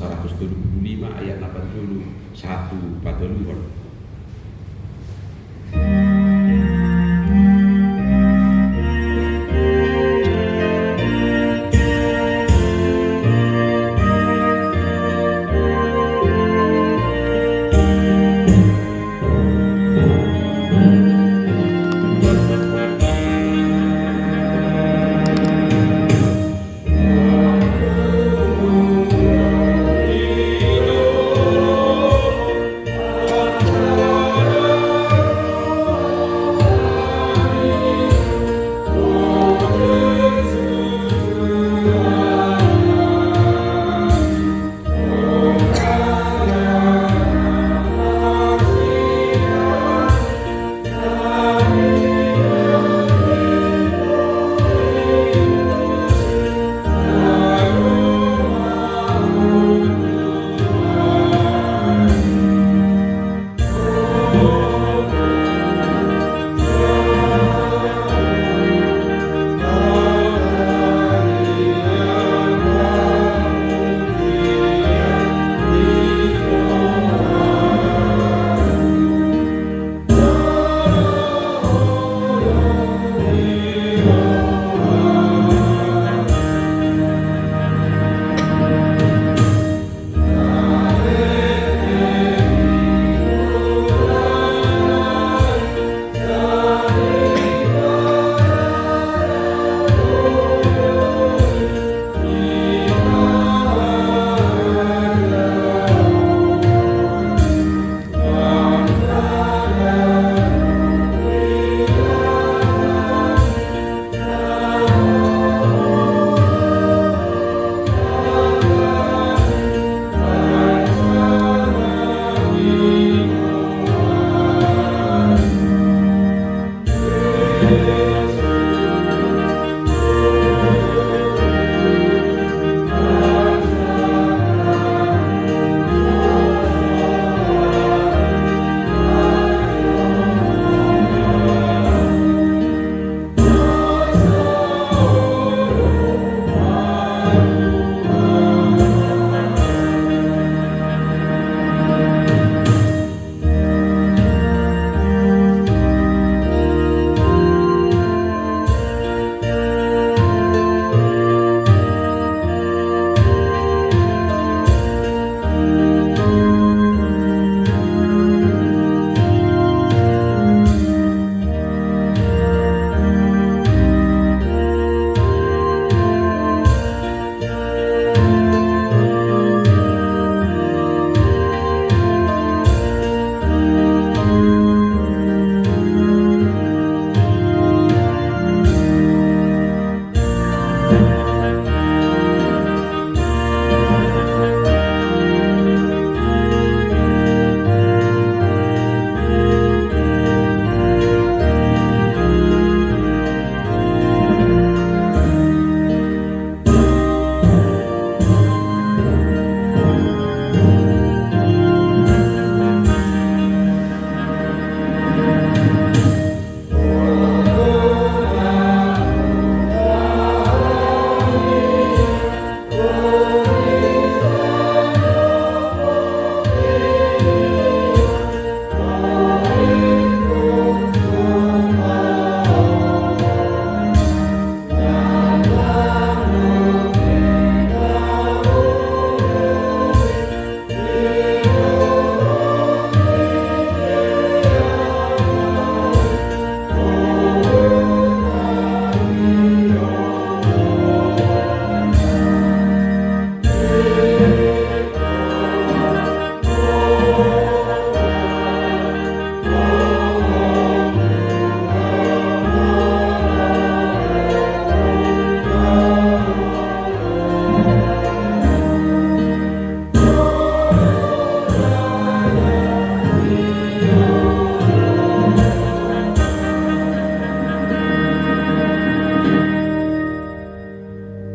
175 ayat 81 padaluan.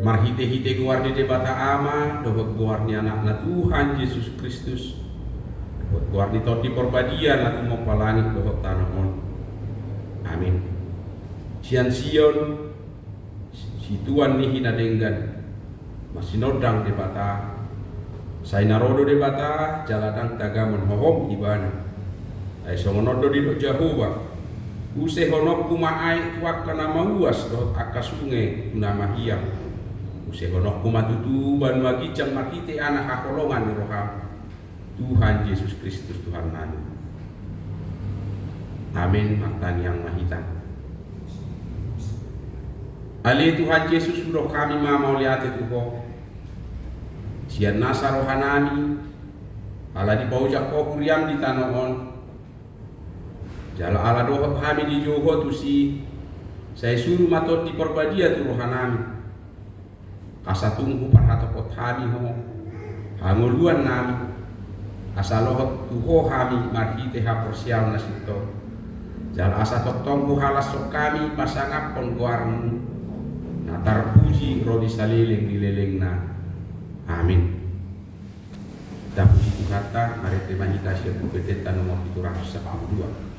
Marhite-hite guardi de bata ama, dohot guarni anak Tuhan Yesus Kristus, dohot guarni toti perbadian aku mau palangit dohot tanamon. Amin. Sian Sion, si Tuhan ni hinadenggan, masih nodang de bata, Sai narodo de bata jaladang tagamon hohom ibana. Ai songonodo di do Jehovah. Use honok kumaai tuak kana mauas do akasunge kunama hiang. Use honok kumatutuban magicang makite anak akolongan roham. Tuhan Yesus Kristus Tuhan nani. Amin maktan yang mahitan. Ali Tuhan Yesus sudah kami mau lihat itu kok. Sian nasa rohanami ala di paujak ko kuriam di tanoon jala ala dohot kami di joho tu si saya suruh matot di perbadia tu rohanami asa tunggu parhato kot kami ho hangoluan nami asa lohot tuho kami marhite ha porsial nasito jala asa tok tonggu halas sok kami pasangap pongguarmu na tarpuji rodi saliling dileleng na. Amin. Dan puji kata mari terima kasih kebetulan nomor 712.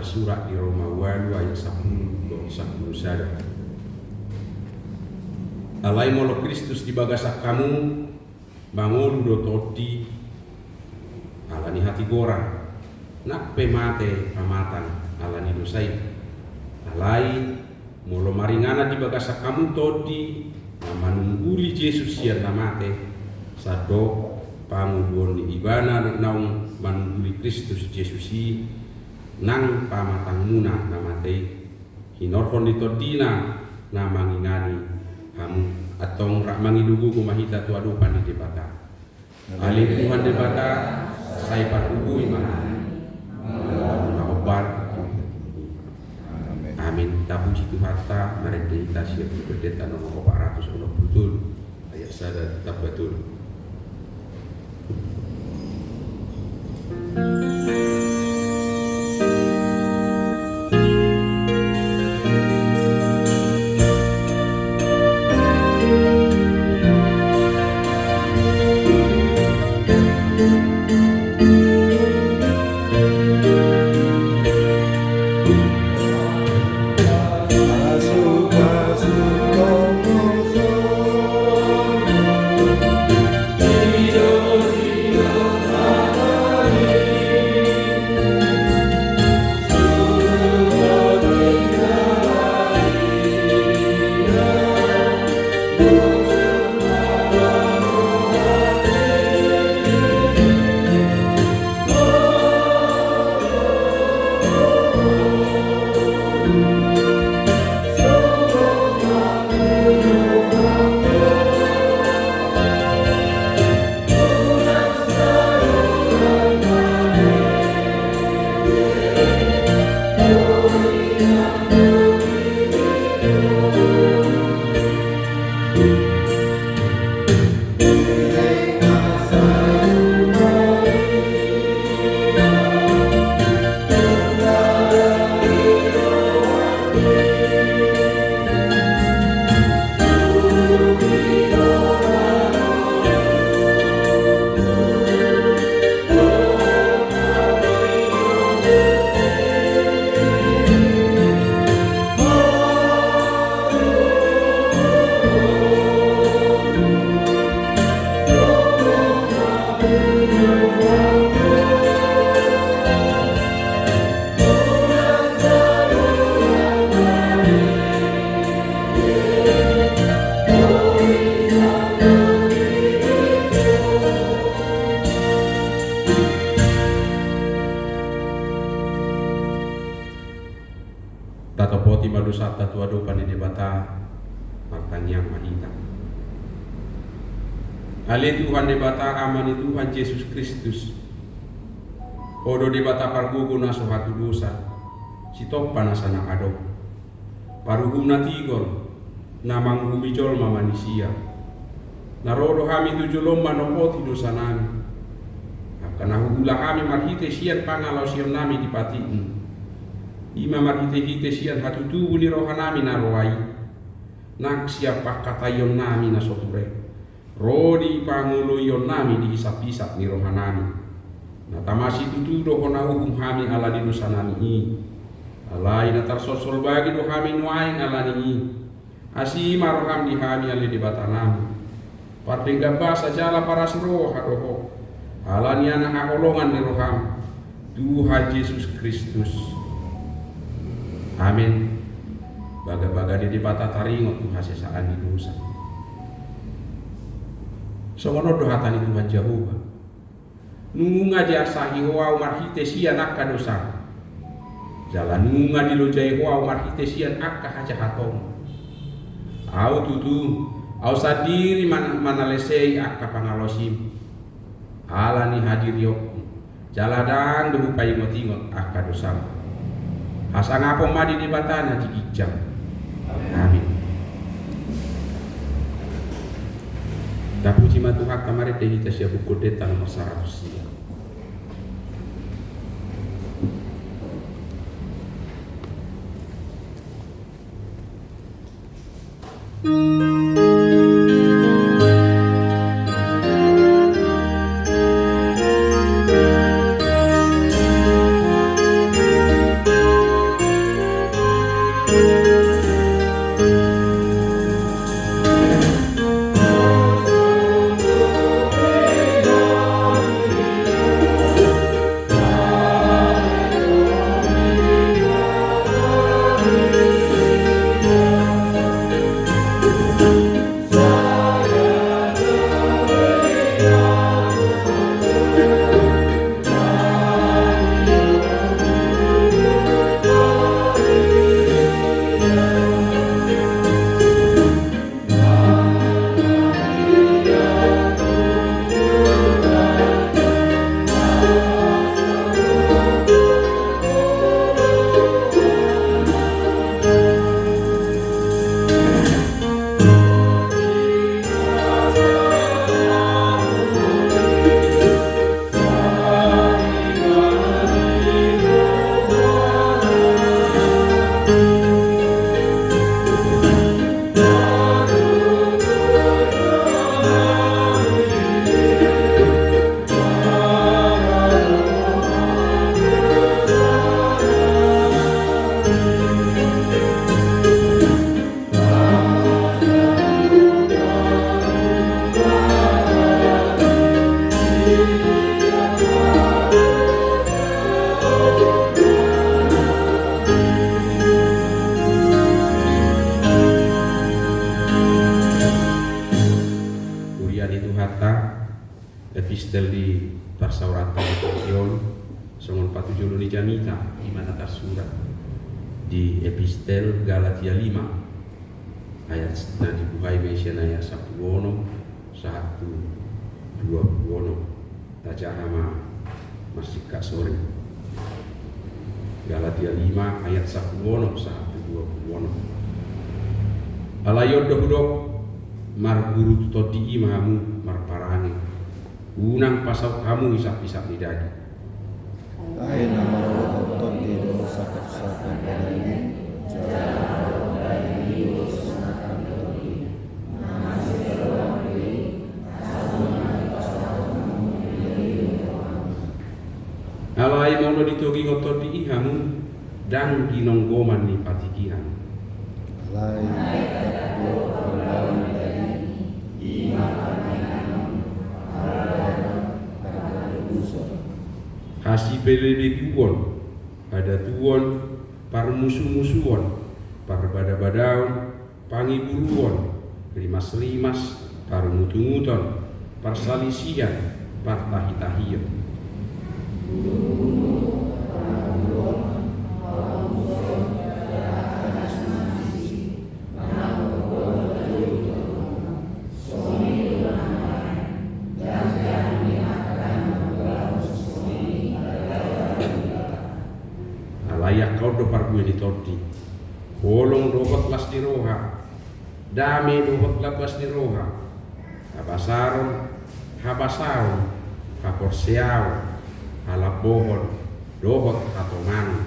Surat di Roma 2 ayat 10 sada. Alai molo Kristus di bagasak kamu bangun do toti alani hati gorang nak pemate pamatan alani dosai alai molo maringana di bagasak kamu toti manungguli Yesus sian namate sado pangubuon di ibana naung manungguli Kristus Yesusi nang pamatang muna namatei hinorhon ditodina na mangingani hamu atong rak mangidugu kumahita tuadupan di debata alih Tuhan debata saya parubui mana na obar. Amin. Tapuji Tuhan ta merendita siap berdeta nomor 460 ayat sada tetap betul. Masuk, masuk, Tato poti madusata tua dopan di debata pertanyaan mahita. Ale Tuhan debata amani Tuhan Yesus Kristus. Odo debata pargugu na sohatu dosa. Si topan asana ado. Paruhum na tigor. Namang humijol mamanisia. Narodo kami tujuh lomba nopoti dosa nami. Karena hula kami marhite sian pangalaw sian nami dipatiin. Ima marhite-hite sian hatu tubuh ni roha nami naroai. Nak siapa kata yon nami na soture. Rodi pangulo yon nami dihisap-hisap ni roha nami. Na tamasi tutudo kona hukum kami ala di dosa nami i. Alai na tarsosol bagi do kami nuain ala ni i. Asima roham di kami ali di batanami. Partingga basa jala para roha roho. Alani anak hakolongan ni roham Tuhan Yesus Kristus. Amin. Baga-baga di bata taringot Tuhan sesaan di dosa. Somono dohatani Tuhan Jehovah. Nunga diasahi hoa marhite sian akka dosa. Jalan nunga dilojai hoa marhite sian akka hajahatong. Au tutu, au sadiri manalesei akka pangalosim. Alani hadir yok jaladan duhupai ngotingot akka dosam. Asa ngapong madi di batana jigijam. Amin. Dapuji matuhak kamari tehita siya buku deta nomor 100 siya. epistel di Persauratan Yon songon patujulu ni jamita di mana tersurat di epistel Galatia 5 ayat nadi buhai mesian ayat 1 wono 1 2 wono tajahama masih kak sore Galatia 5 ayat 1 wono 1 2 wono alayod dohudok mar guru todi imamu mar parani unang pasau kamu isap-isap di daging lain nama roh todi dosa kesalahan dari alai mono ditogi ngotodi ihamu dan ginonggoman ni patikihan alai hasi belebe kuon pada tuon par musuh-musuhon par bada-badaon pangiburuon rimas-rimas par mutu-muton par salisian par tahi-tahiyon layak kau do pargue di todi bolong dohot las di roha dame dohot labas di roha habasaron haporseao halabohon dohot hatomani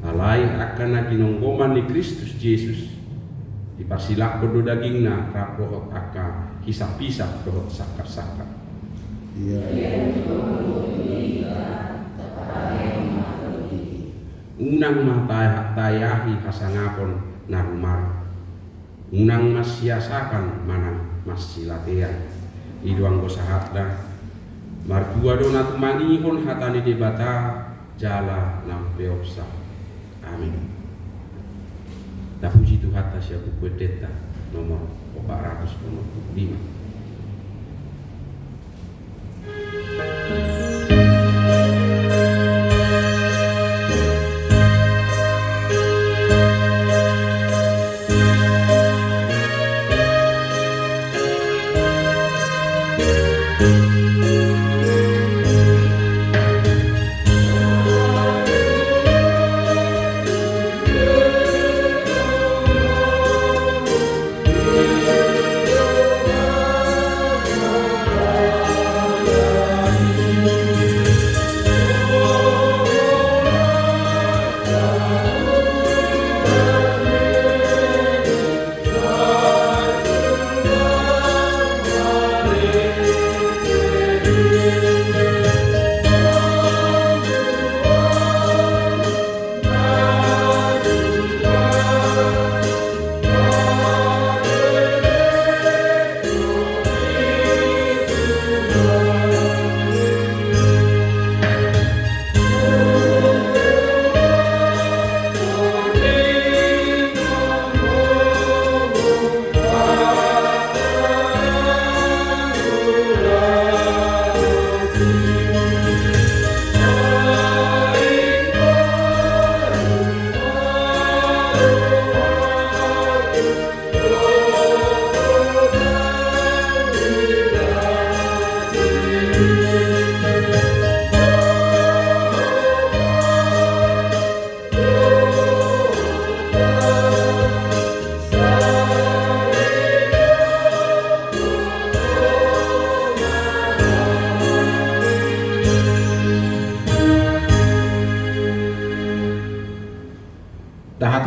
alai akan ginonggoman ni Kristus Yesus dipasilak bodo dagingna rap dohot aka hisap-hisap dohot sakar-sakar unang matayahi hasangapon narumar unang masiasakan manang masilatea iduang gosahatda martua dona tumangihon hatani debata jala nampeopsa amin. Puji Tuhan atas ya buku deta nomor 405.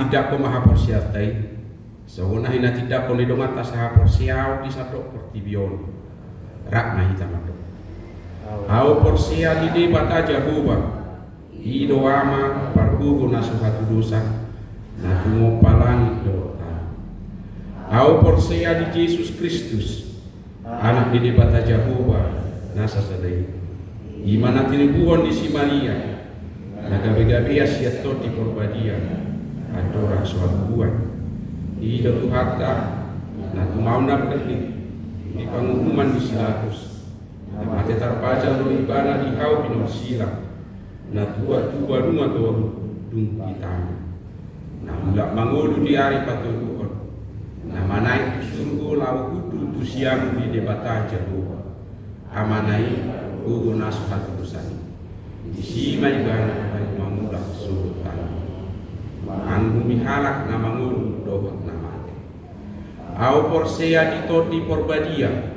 Tidak ko mahaporsiatai sawona hina tidak ko nidong atas haporsiao di satu pertibion rak mahita mato au porsia di debat aja buba ido ama parkugo nasuhatu dosa natumo palangi dota au porsia di Yesus Kristus anak di debat aja buba nasa sadai imana tinibuon di si Maria nagabe-gabe asiato di porbadia adora suatu buat ida tuhata na tumau na berkeli di pengumuman di silatus na mate terbaca lo ibana di kau pinor sila na tua rumah tua dung ditanya na mulak mangulu di hari paturuan na manai surgu lau kudu tu siang di debata jawa amanai kudu nasuhat tusani di sima ibana baik mamulak sultan anggu mihalak na mangun dohot na mate au porsea di toti porbadia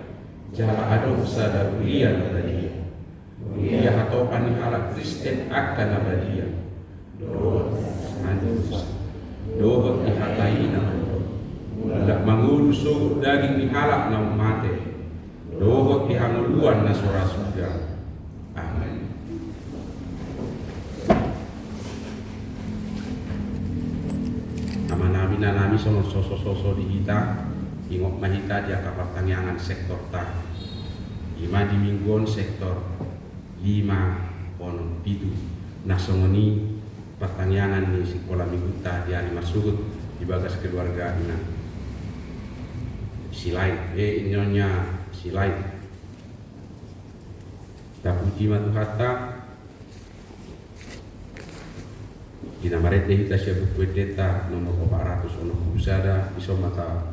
jala adong sada ulia na badia ulia hatopan mihalak Kristen akan na badia dohot anjus dohot dihatai na mulak mangun sugut daging mihalak na mate dohot dihanguluan na sora surga. Amin. Nami sono soso di hita ingok mahita dia kapal tangyangan sektor ta lima di mingguan sektor 5 ponon pitu nasongoni pertangyangan di sekolah mingguta di alimar sugut di bagas keluarga ina silai nyonya silai tapuji matu hatta Ina marete hita siya buku deta nomor 400 ono busada iso mata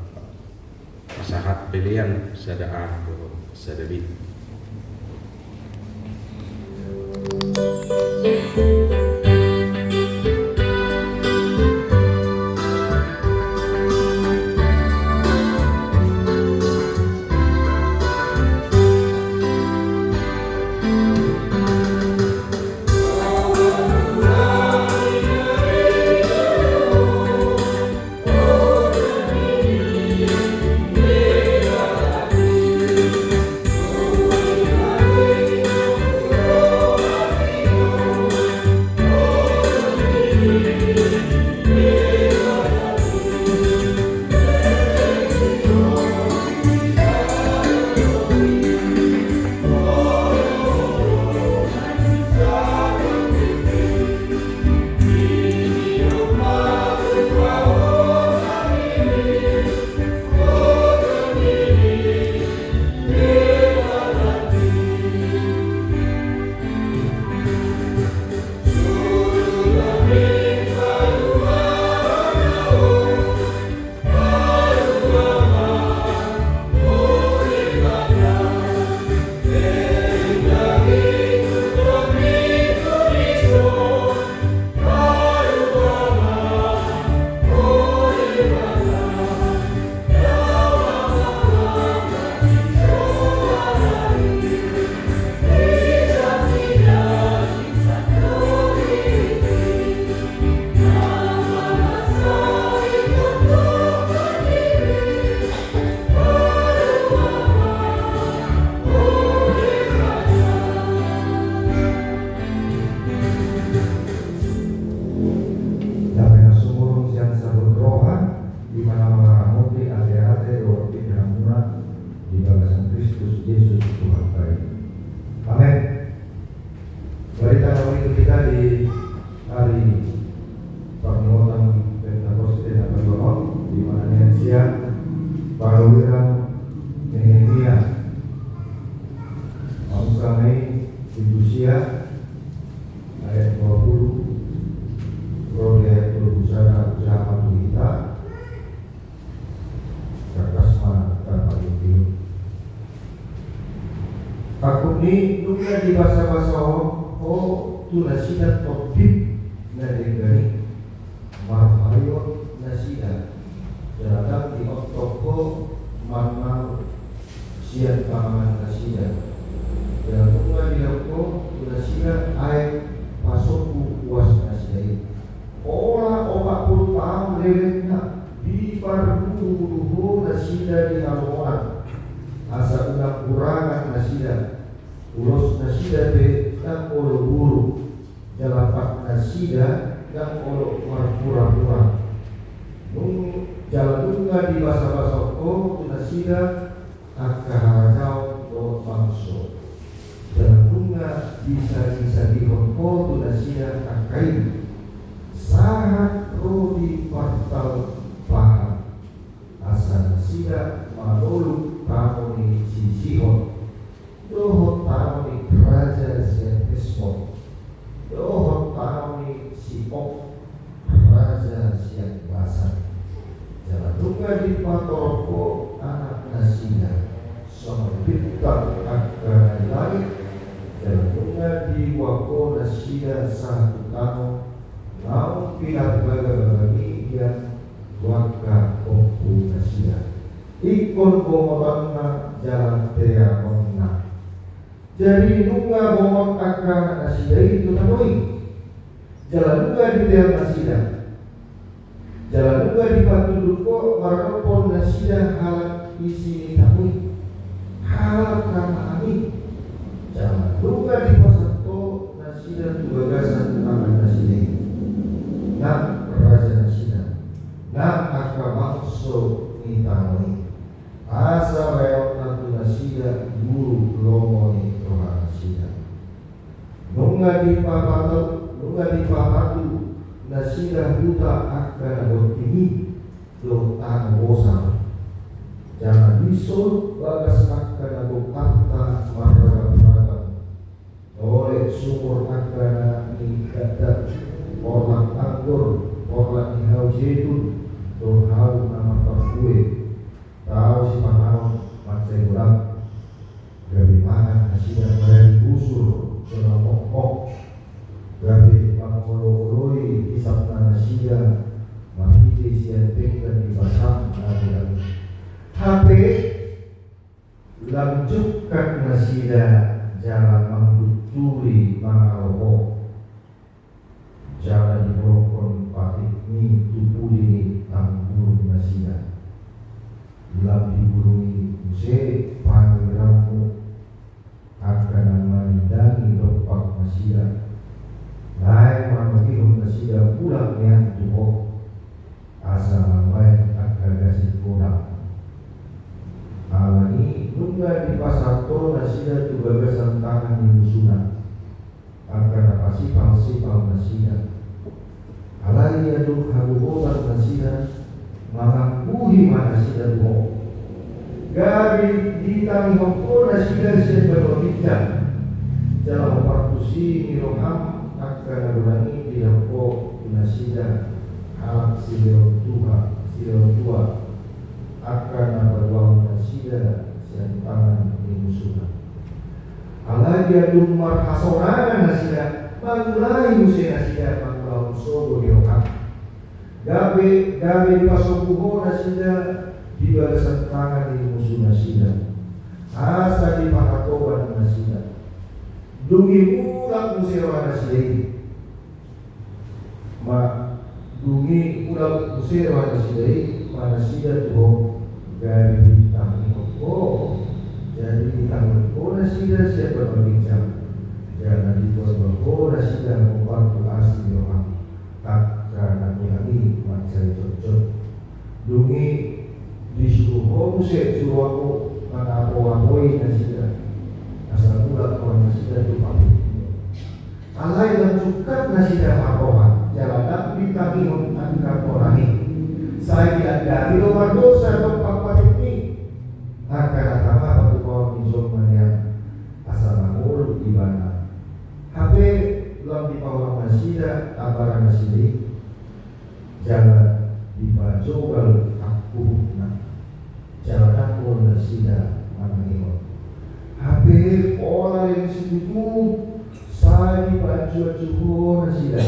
pasahat pilihan sada a sada b Ni nunca di basa-basa tu nasida topik na degani marhayo nasida dalam di toko mana sian pangan nasida dalam nunca di toko tu nasida ai pasoku kuas nasida ora oba puluh tahun lelena di baru nasida di halaman asa ulang kurangan nasida ulos nasida be dan olo guru jalapak nasida dan olo marpura-pura nung jaladunga di basa-basa tu nasida akaharau do bangso jaladunga bisa dihoko tu nasida akai sahat rodi partal paham asa nasida malolu tamoni sisihon dohon tamoni raja sian Hesbon dohon tamoni Sihon raja sian Basan jaladunga di patoroko anak nasida sama bintang akan langit jaladunga di wako nasida satu tano naung pilat bagi yang waka kompu nasida ikon bomotanna jalan tea onna jadi nunga bomot akan nasida itu tanoi jalan nunga di tea nasida jalan nunga di batu duko maranopon nasida halat isi tanoi halat karena ani jalan nunga di pasato nasida tugagasan tangan nasida nak raja nasida nak akabangso ni tanoi asa reot nantu nasida guru lomo ni toha nasida nunga di papatu nasida buta akan bertinggi do tan wosam jangan bisul bagas akan berkata marga oleh sumur akan nikata orang anggur orang ihau jetun do hau nama pakue tahu si panahon macai ulang dari mana nasida dari busur selama mok lanjutkan nasida jalan menguturi mangaloho jalan dibrokon patik ni tupuli tambur nasida lam diburungi use pangiramu akan melindangi lopak nasida lain mamagihong nasida pulang niyan tuho asa mamay akan gasip pulang alani nungga di pasarto nasida juga gasang tangan di musunan akan napasipang-sipang nasida alai aduk habuhotan nasida mangangkuhi manasida tuho gari ditang hongko nasida siya berbincang jalan partusi niroham akan nagulangi di hongko nasida halak silio tua akan nabawa nasida siya tangan di musuhan alai aduk marhasorangan nasida mangulai musi nasida mangulai sogo niroham gabe di pasokuho nasida di balasan tangan di musuh nasida asa di pakatoban nasida dungi ulang musirwa nasida ini dungi ulang musirwa nasida ini nasida tuh dari bintang oh jadi bintang oh nasida siapa berbincang jangan dibuat bahwa nasida membantu asli orang tak karena ini macam cocok dungi disuruh musik suruh aku mengapa-apoi nasida asal pula kawan nasida itu pabrik alai lanjutkan nasida marohan jalanan bintang ihun angkat orani saya diadari luar dosa tempat patik ini akan atama batu kawan minzulman yang asal namul di mana HP belum dipawang nasida tabaran nasida jangan dibajogal aku jalan aku nasida manangio HP orang yang segitu saya dibaju cukup nasida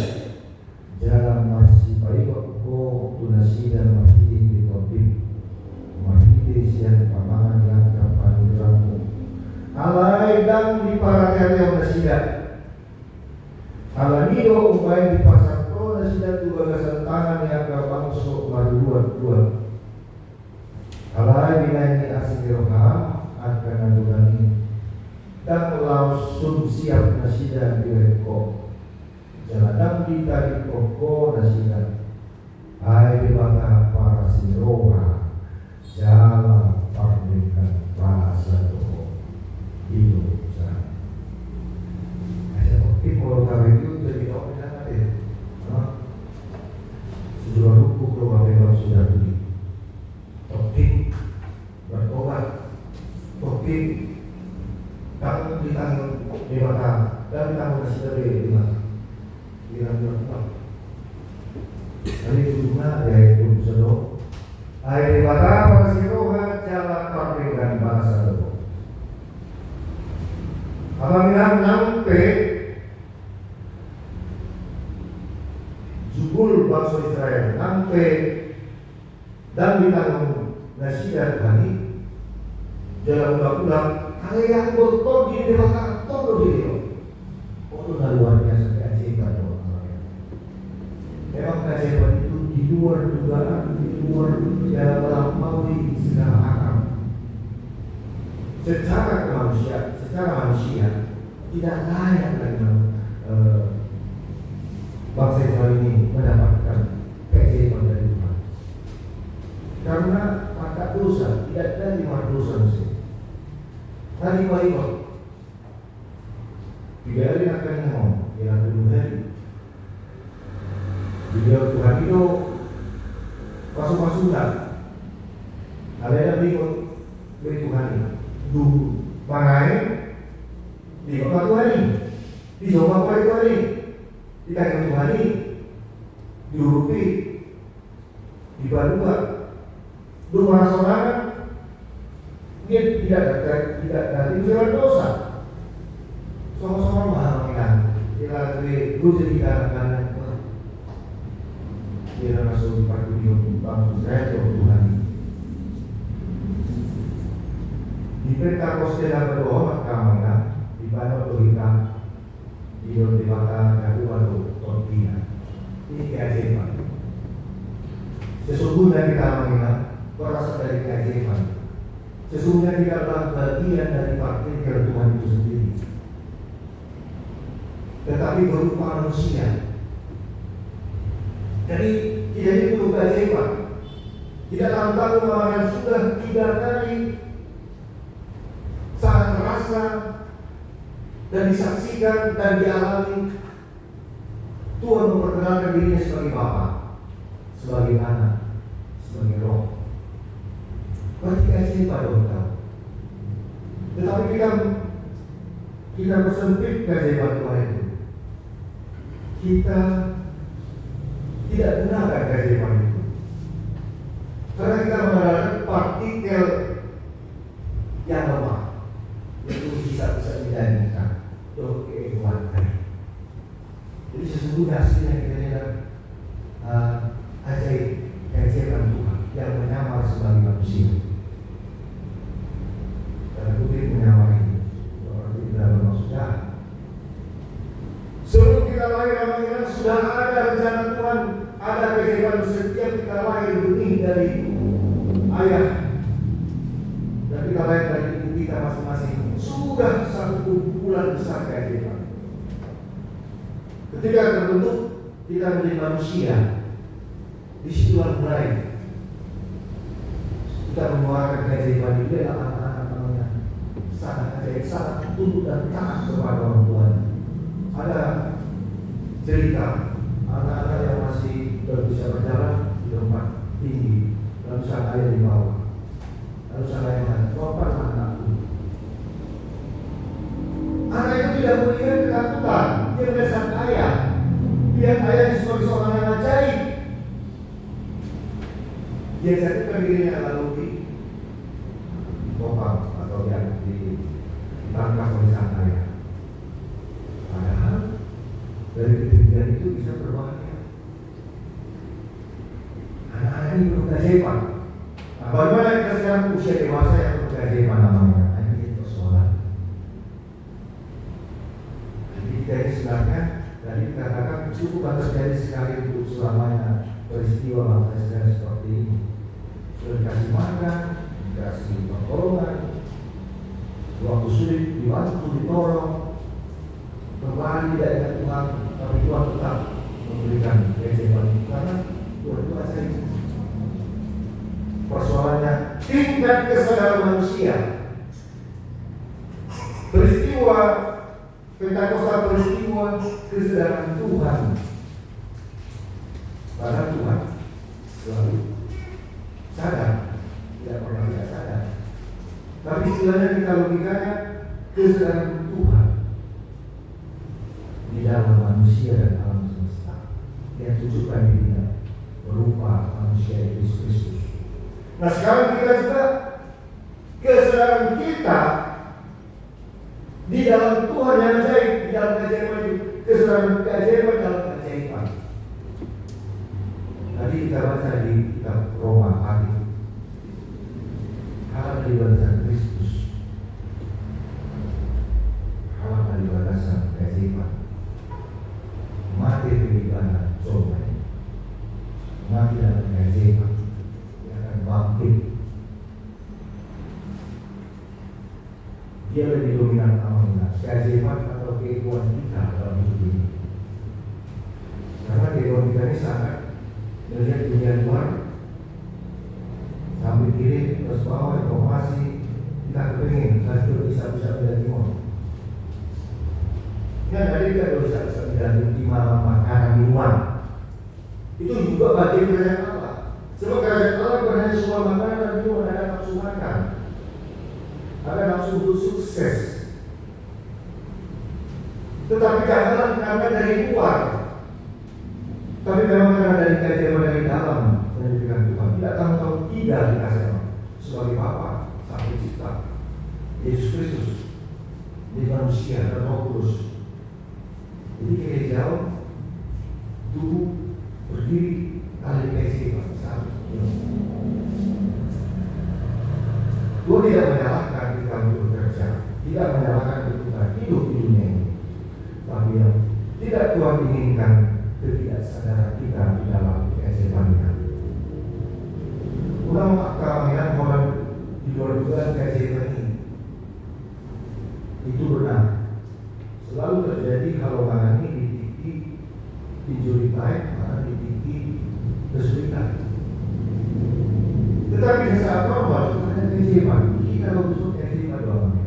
jalan masih baik aku tu nasida masih di topik masih siang pamangan yang kapan ramu alai dan di para yang nasida alanido upaya di pasar nasida tu gagasan tangan yang bangso maruan alai binani asing roham akan nadulani dan langsung siap nasida direko jaladang kita di koko nasida hai dibaka para siroha jalan pardikan bahasa doho itu saya kalau kawin itu jadi orang yang ada sudah hukum bahwa memang sudah beli topik bertobat topik kamu ditanggung di mata dan kamu masih dari di mata bilang dari dunia yaitu sedok air di mata masih roha jalan topik dan bahasa doh apabila nampe jubul bangsa Israel sampai dan ditanggung nasida kami dalam ulang-ulang kalian botol di dewasa tolong di dewa luar biasa keajaiban memang keajaiban itu di luar dugaan di luar dalam maudi segala akal secara manusia tidak layak lagi bangsa Israel ini mendapatkan keajaiban dari Tuhan karena maka dosa tidak ada lima dosa mesti tadi baik tiga hari akan ngomong yang kedua hari beliau Tuhan itu masuk-masuklah ada yang bingung dari Tuhan ini dulu pakai di waktu hari di zaman itu hari kita yang Tuhan ini diurupi dua dua sorangan dia tidak dari ujian dosa sama-sama mengalamikan kita dari dulu jadi kanan dia masuk di padu di bangsa saya Tuhan Di Pentakosta dan berdoa maka di mana berita di Dewata Yahuwah Tontina. Ini keajaiban. Sesungguhnya kita mengingat berasal dari keajaiban. Sesungguhnya kita adalah bagian dari partikul Tuhan itu sendiri, tetapi berupa manusia. Jadi tidak itu keajaiban. Tidak tahu bahwa yang sudah 3 kali sangat terasa dan disaksikan dan dialami, Tuhan memperkenalkan dirinya sebagai Bapa, sebagai Anak, sebagai Roh. Berarti keajaiban dong tahu. Tetapi kita bersempit keajaiban Tuhan itu. Kita tidak gunakan keajaiban itu. Karena kita menggunakan partikel yang lemah, itu bisa didandingkan untuk keilmuan. Jadi sesungguhnya hasilnya kita lihat keajaiban Tuhan yang menyamar sebagai manusia. Dan putri menyamar ini, berarti tidak bermaksud jahat. Sebelum kita lahir namanya sudah ada rencana Tuhan, ada keajaiban setiap kita lahir benih dari ayah dan kita lahir dari ibu kita masing-masing. Sudah satu kumpulan besar keajaiban. Ketika terbentuk kita menjadi manusia, disitulah mulai kita mengeluarkan keajaiban itu adalah anak-anak namanya sangat ajaib, sangat tunduk dan taat kepada orang tuanya. Ada cerita anak-anak yang masih belum bisa berjalan di tempat tinggi, lalu sang ayah di bawah, lalu sang ayah mengatakan, "Bapak anakku." Anak itu tidak melihat ketakutan, dia melihat sang ayah, lihat ayahnya sebagai seorang yang ajaib. Dia jatuhkan dirinya lalu ditopang atau ditangkap oleh sang ayah. Padahal dari ketinggian itu bisa berbahaya. Anak-anak ini perlu keajaiban. Nah, bagaimana kita sekarang usia dewasa yang perlu keajaiban namanya? Ini persoalan. Jadi kita ini sebenarnya tadi dikatakan cukup terjadi sekali untuk selamanya peristiwa bangsa seperti ini. Sudah dikasih makan, dikasih pertolongan, waktu sulit dibantu, ditolong, kembali tidak ingat Tuhan, tapi Tuhan tetap memberikan keajaiban karena Tuhan itu ajaib. Persoalannya tingkat kesadaran manusia. Peristiwa Pentakosta, peristiwa kesadaran Tuhan. Karena Tuhan selalu sadar, tidak pernah tidak sadar. Tapi istilahnya kita logikanya kesadaran Tuhan di dalam manusia dan alam semesta. Dia tunjukkan dirinya berupa manusia Yesus Kristus. Nah sekarang kita juga kesadaran kita di dalam Tuhan yang ajaib, di dalam keajaiban itu, kesadaran keajaiban dalam keajaiban. Tadi kita baca di kitab Roma pagi, hal dari balasan Kristus, hal dari balasan keajaiban, mati beribadah coba, mati dalam keajaiban, dia akan bangkit. Dia lebih dominan amalnya, keajaiban atau keilmuan kita dalam hidup ini. Karena keilmuan kita ini sangat melihat dunia luar, sambil kiri terus bawah informasi kita kepingin hasil bisa melihat timur. Ya tadi kita bisa melihat di makanan minuman. Itu juga bagian kerajaan Allah. Sebab kerajaan Allah bukan hanya semua makanan dan minuman, ada nafsu makan, ada nafsu untuk sukses. Tetapi janganlah karena dari luar, tapi memang karena dari keajaiban dari dalam menjadikan Tuhan. Tidak tahu tidak dikasih Allah sebagai Bapa, Sang Pencipta, Yesus Kristus, di manusia dan Roh Kudus. Jadi kita jauh tubuh berdiri ahli keajaiban satu. Tuhan tidak menyalahkan kita tidak menyalahkan kebutuhan hidup di dunia ini, tapi yang tidak Tuhan inginkan ketidaksadaran kita di dalam kehidupannya. Ulang keramaian orang di luar dugaan kehidupan ini itu benar. Selalu terjadi kalau orang ini dititi injury time, orang dititi kesulitan. Tetapi saat normal ada kehidupan, kita harus kehidupan doang.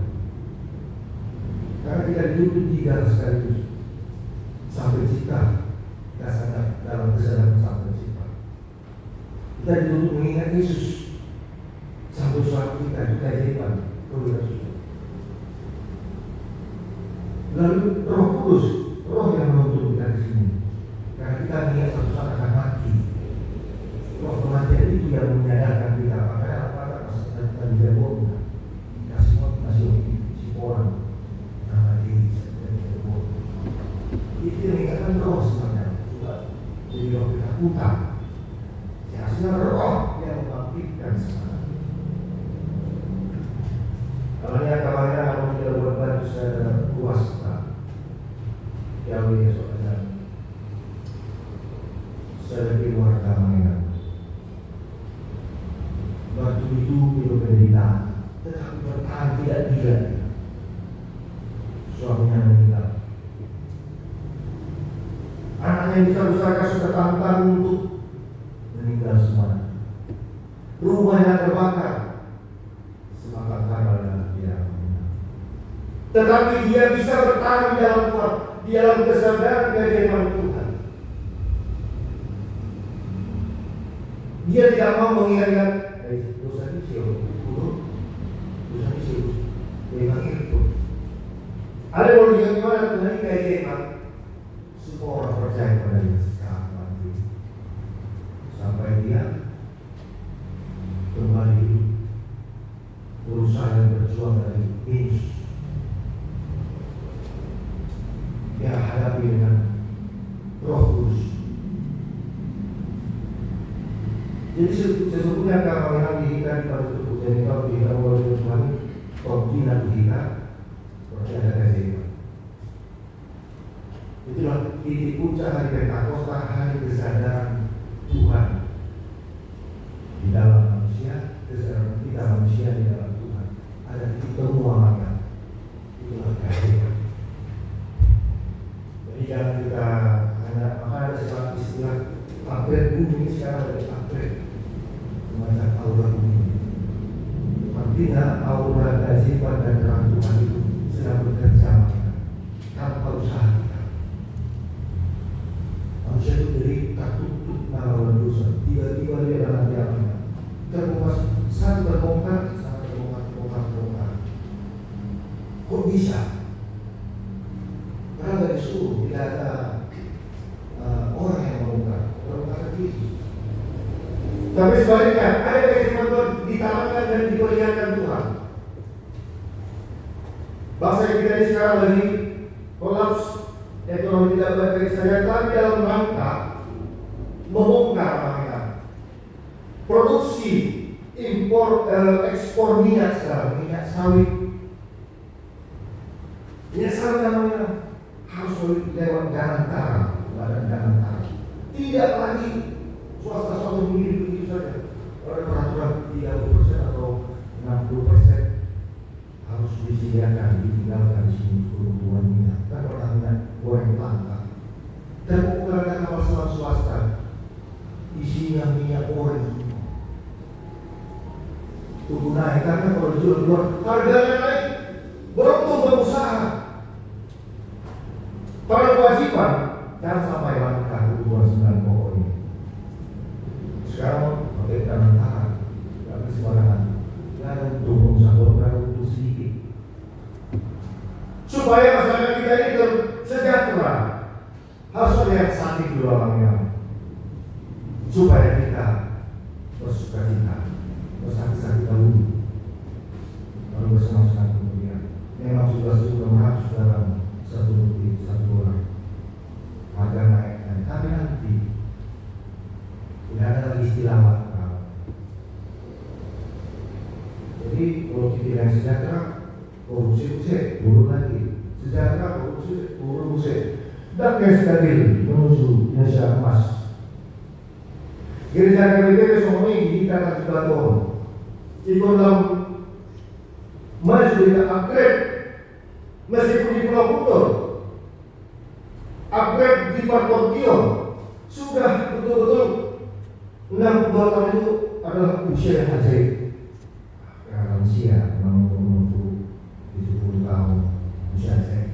Karena kita duduk tiga sekaligus sampai cipta, kita sadar dalam kesadaran sampai cipta. Kita duduk mengingat Yesus sampai suatu kita juga kehidupan kebenaran. Lalu Roh Kudus, Roh yang menuntun kita di sini. Karena kita lihat suatu saat akan mati. Roh kematian itu yang menyadarkan kita. Makanya apa kita bisa bohong. Kita semua masih si orang nama diri dan kita bohong. Itu yang mengingatkan Roh sebenarnya. Jadi Roh kita utang. Ya sebenarnya Roh yang membangkitkan semangat. Kalau kita buat bantu secara luas. Yang ini soalnya sebagai warga mainan. Waktu itu belum penderitaan, tetapi bertahan tidak. Suaminya meninggal. Anaknya yang besar-besar sudah tahan untuk meninggal semua. Rumahnya terbakar. Semangat karena dia meninggal. Tetapi dia bisa bertahan di dalam Tuhan. Di dalam kesadaran kehidupan Tuhan. Dia tidak mau mengingatkan dosa kecil, dosa kecil, memang itu. Ada orang yang gimana Tuhan kehidupan, semua orang percaya pada Yesus sampai dia kembali hidup, berusaha dan berjuang dari minus. Dia hadapi dengan Roh Kudus. Jadi sesungguhnya keramaian kita di pada tubuh jadi kalau kita boleh Tuhan koordinat kita berarti ada kehidupan. Itulah titik puncak hari Pentakosta, hari kesadaran Tuhan di dalam manusia, kesadaran kita manusia di dalam Tuhan. Ada titik temu amalnya. Itulah kehidupan. Jadi jangan kita hanya maka ada sebuah istilah upgrade bumi sekarang ada upgrade semacam aura bumi. Artinya aura kehidupan dan terang Tuhan itu sedang bekerja tanpa usaha kita. Manusia itu derita tutup melawan dosa. Tiba-tiba dia dalam diamnya terbongkar, satu terbongkar. Kok bisa? Karena dari suruh tidak ada orang yang membongkar diri. Tapi sebaliknya ada kehidupan Tuhan ditanamkan dan diperlihatkan Tuhan. Bangsa kita ini sekarang lagi kolaps, ekonomi tidak baik saja, tapi dalam rangka membongkar mereka. Produksi impor ekspor minyak sekarang, minyak sawit. Minyak sawit namanya harus lewat Danantara, badan Danantara. Tidak lagi swasta begitu saja. Oleh peraturan 30% atau 60% harus disediakan, ditinggalkan di sini keuntungan minyak. Kan orang minyak goreng langka. Dan menggunakan kapal selam swasta, isinya minyak goreng. Tunggu naik karena kalau dijual keluar harganya naik, beruntung berusaha. Pada kewajiban jangan sampai langkah keluar 9 pokok ini. Sekarang pakai Danantara, tapi sembarangan. Jangan dukung satu orang untuk sedikit. Supaya masyarakat kita ini sejahtera, harus ada yang sakit dulu orangnya. Supaya kita bersukacita, bersakit-sakit dahulu, lalu bersenang-senang kemudian. Memang sudah harus dalam satu negeri, satu orang. Harga naik, tapi nanti tidak ada lagi istilah makna. Jadi kalau kita yang sejahtera, korupsi Corbusier dan stabil menuju Indonesia emas. Gereja KBP besok ini kita akan tahun. Ikut dalam maju dengan upgrade meskipun di Pulau Kuntur, upgrade di Partortio sudah betul-betul 62 tahun itu adalah usia yang ajaib. Karena usia umur 70 tahun usia ajaib.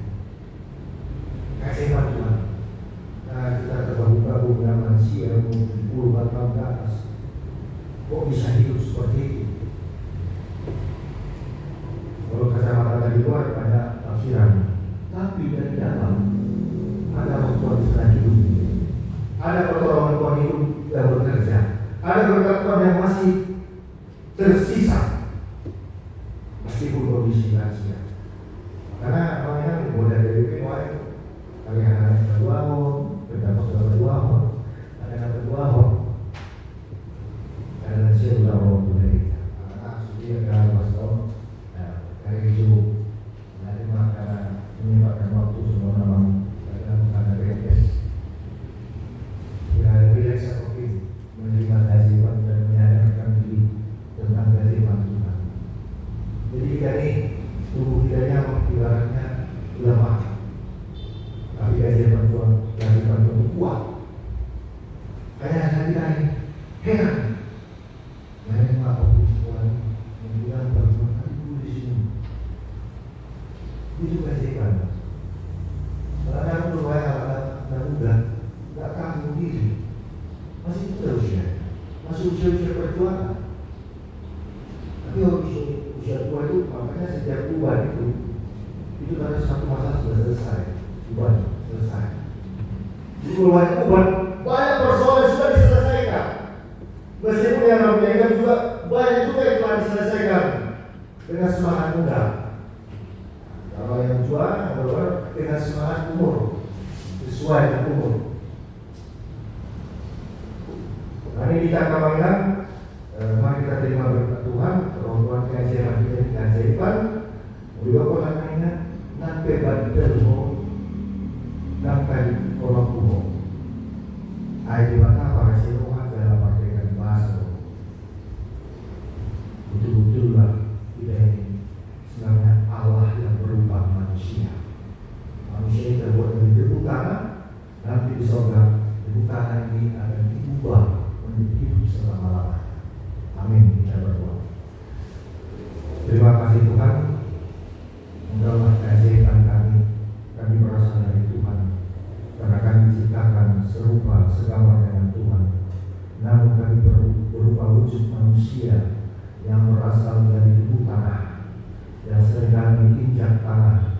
Kasih Tuhan. Nah, kita tergabung-gabung dengan manusia umur 70 tahun ke atas. Kok bisa hidup seperti itu? Kalau kacamata dari luar ada tafsiran, tapi dari dalam ada pertemuan Tuhan hidup, ada pertolongan Tuhan hidup yang bekerja, ada berkat Tuhan yang masih tersisa meskipun kondisi lansia. Karena orang yang boleh dari PWI, kalian ada kedua tahun, terdapat sudah kedua tahun, ada kedua tahun, dan lansia sudah mau dari sudah ada tahun. Hari itu nanti maka menyempatkan waktu sebelum malam dalam ada BTS. Ya, relax seperti menerima keajaiban dan menyadarkan diri tentang keajaiban Tuhan. Jadi kita ini tubuh kita yang ibaratnya lemah, tapi keajaiban Tuhan itu kuat. Kayak kita ini heran. Nah, apa Tuhan membilang Tuhan itu di sini. Itu keajaiban. Kadang-kadang dulu anak muda nggak tahu diri, masih muda usia, masih usia perjuangan. Tapi usia tua itu makanya sejak uban itu karena satu masa sudah selesai, uban selesai. Di banyak uban, banyak persoalan sudah diselesaikan. Meskipun yang namanya juga banyak juga yang telah diselesaikan dengan semangat muda. Kalau yang jual adalah dengan semangat umur, sesuai dengan umur. Mari kita kawinkan, mari kita terima berkat Tuhan, Roh Tuhan keajaiban kita keajaiban. Beliau orangnya nanti badalmu, nanti orang kumo. Ayat dimana para siluman dalam artikan bahasa. Betul-betullah kita ini sebenarnya Allah yang berubah manusia. Manusia ini terbuat dari debu tanah, nanti di sorga debu tanah ini akan diubah menjadi hidup selama-lamanya. Amin. Kita berdoa. Terima kasih Tuhan. Engkaulah keajaiban kami berasal dari Tuhan, karena kami diciptakan serupa segambar dengan Tuhan. Namun kami berupa wujud manusia yang berasal dari debu tanah, yang seringkali injak tanah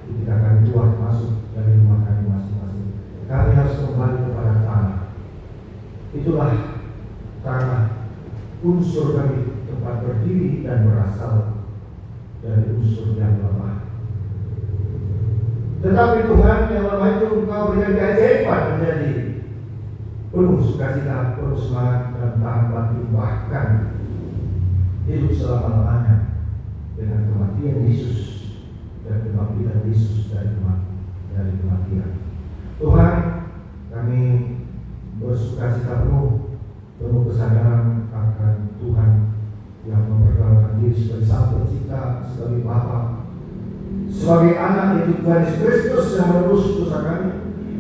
ketika kami keluar masuk dari rumah kami masing-masing. Kami harus kembali kepada tanah. Itulah tanah unsur kami tempat berdiri dan berasal dari unsur yang lemah. Tetapi Tuhan yang lemah itu Engkau berikan keajaiban menjadi penuh sukacita, penuh semangat dan tahan banting, bahkan hidup selama-lamanya dengan kematian Yesus dan kebangkitan Yesus dari kematian. Tuhan, kami bersukacita penuh kesadaran akan Tuhan yang memperkenalkan diri sebagai Sang Pencipta, sebagai Bapa, sebagai anak yaitu Tuhan Yesus Kristus yang menebus dosa kami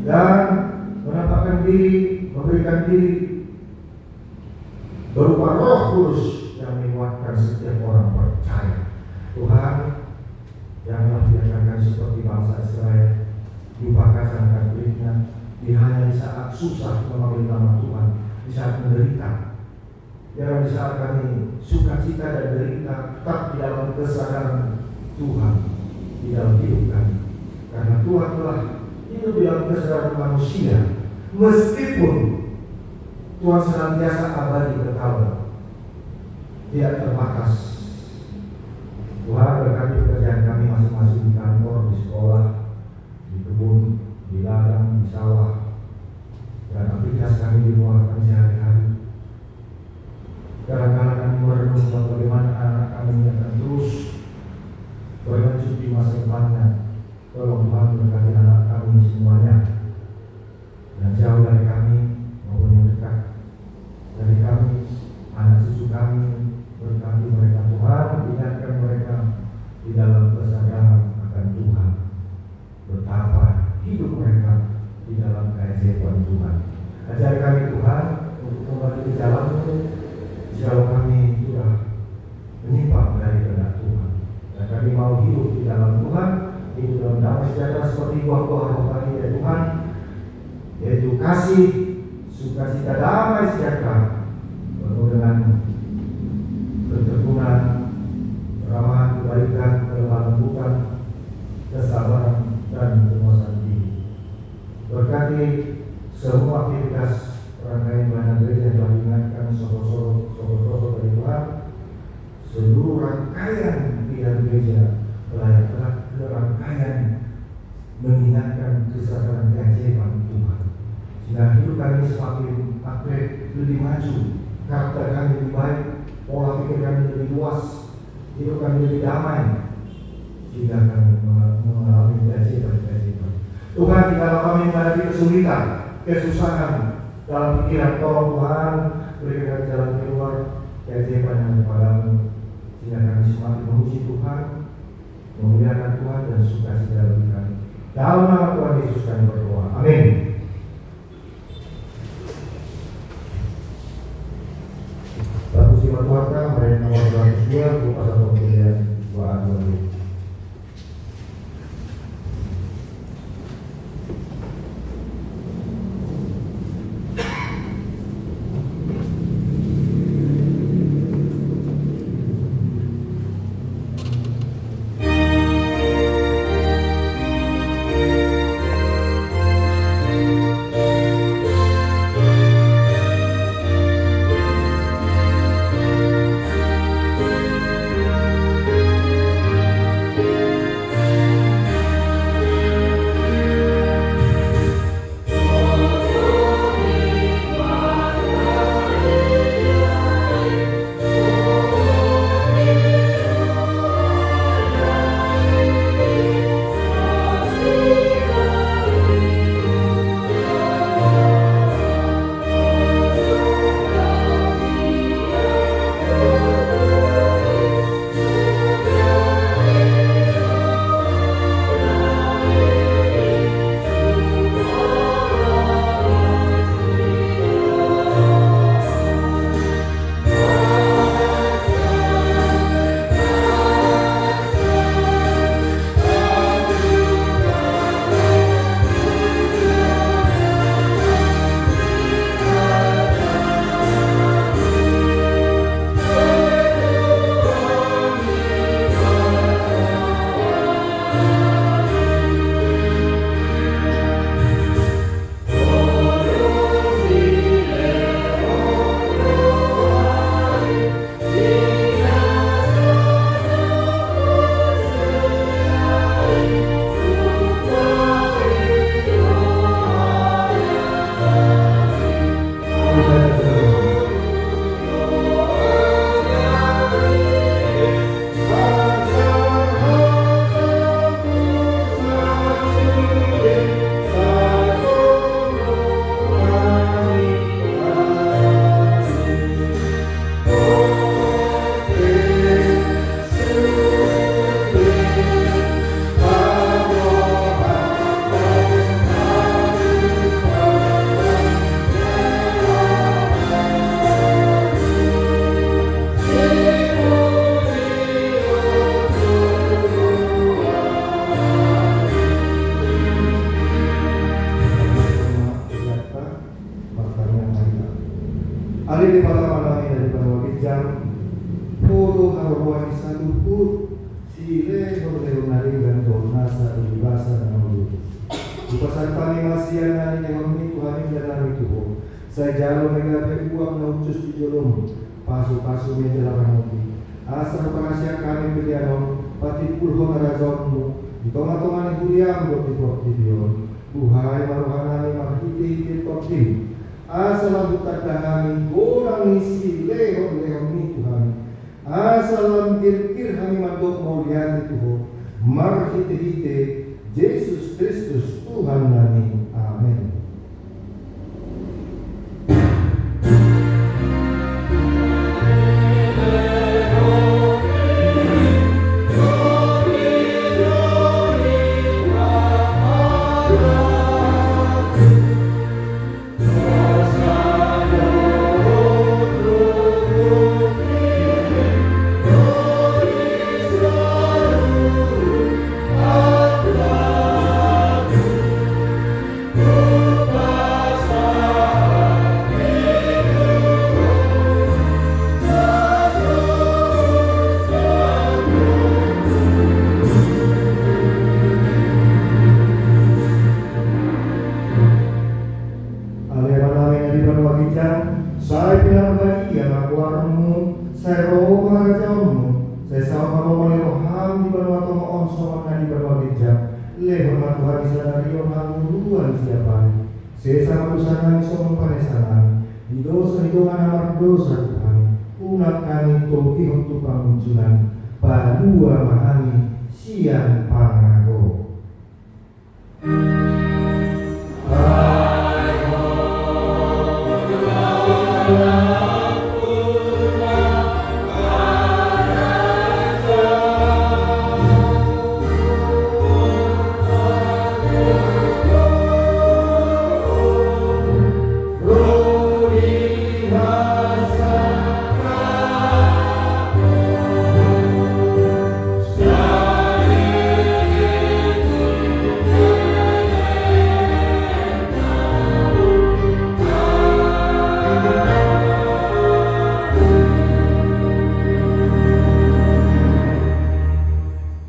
dan menampakkan diri, memberikan diri berupa Roh Kudus yang menguatkan setiap orang percaya. Tuhan, janganlah biarkan kami seperti bangsa Israel dipaksakan kulitnya hanya di saat susah memanggil nama Tuhan, di saat menderita. Jangan di saat kami sukacita dan derita tetap di dalam kesadaran Tuhan di dalam hidup kami, karena Tuhan telah hidup di dalam kesadaran manusia, meskipun Tuhan senantiasa abadi kekal, tidak terbatas. Tuhan berkati pekerjaan kami masing-masing di kantor, di sekolah, di kebun, di ladang, di sawah, dan aktivitas kami di rumah kami sehari-hari. Kadang-kadang kami merenung bagaimana anak kami akan terus berlanjut di masa depannya, Tolong Tuhan berkati anak kami semuanya, yang jauh dari kami maupun yang dekat dari kami, anak cucu kami, berkati mereka Tuhan, ingatkan mereka di dalam kesadaran akan Tuhan, betapa hidup mereka di dalam keajaiban Tuhan. Ajari kami Tuhan untuk kembali ke jalan-Mu jika kami sudah menyimpang dari kehendak Tuhan, dan kami mau hidup di dalam Tuhan, hidup dalam damai sejahtera seperti buah-buah roh tadi ya Tuhan, yaitu kasih, sukacita, damai sejahtera, penuh dengan ketekgunan, keramahan, kebaikan, kelemah lembutan, kesabaran, dan penguasaan diri. Berkati semua aktivitas rangkaian pelayanan gereja yang telah diingatkan sosok-sosok dari Tuhan, seluruh rangkaian pilihan gereja telah rangkaian mengingatkan kesadaran keajaiban Tuhan, sehingga hidup kami semakin upgrade, lebih maju, karakter kami lebih baik, pola pikir kami lebih luas, hidup kami lebih damai, sehingga kami mengalami keajaiban. Tuhan, jika kami menghadapi kesulitan, kesusahan dalam pikiran, tolong Tuhan berikan jalan keluar keajaiban yang kepadamu, sehingga kami semakin memuji Tuhan, memuliakan Tuhan, dan sukacita bagi kami. Dalam nama Tuhan Yesus kami berdoa. Amin. Lagu Simat Warta, ayat nomor 202, pasal pemilihan 2 Ari di malam-malam dari Panwakit Jam, puro haruan sa luhur, sile hordero naring ganto nasa ibasa na maluto. Ipasan kami masiyan na ni Hormi Tuhan dan nami Tuhan. Sa jalo nagabi uang na utus di jolom, paso-paso may dalang hati. Asa pangasya kami pilihanon, pati pulho na razonmu, di tonga-tonga ni Huriam do di Diyon. Buhay maruhanani makiti-hiti tortim. Asa lang kami orang ngisi lehon ni Tuhan. Asa lang kirkir kami mandok maulian Tuhan. Marhite-hite Yesus Kristus Tuhan kami. Amin. Saya bilang bagi yang aku warmu, saya roh mengarajamu, saya sama roh roham di bawah tomo onsoman di bawah gejam, lebar Tuhan di sana rion hanguruan siapa, saya sama dosa somon panesanan, di dosa amar dosa Tuhan, unak kami topi untuk pangunculan, padua mahami siang pangago.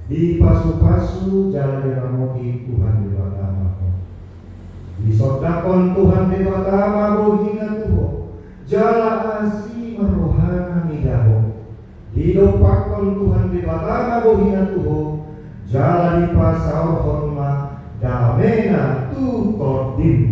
Di pasu-pasu jalan diramoki Tuhan dewatamaku. Di sodakon Tuhan dewatamaku hingga tuho. Jala asi merohana midaho. Di dopakon Tuhan dewatamaku hingga tuho. Jala di pasar horma damena tu kodim.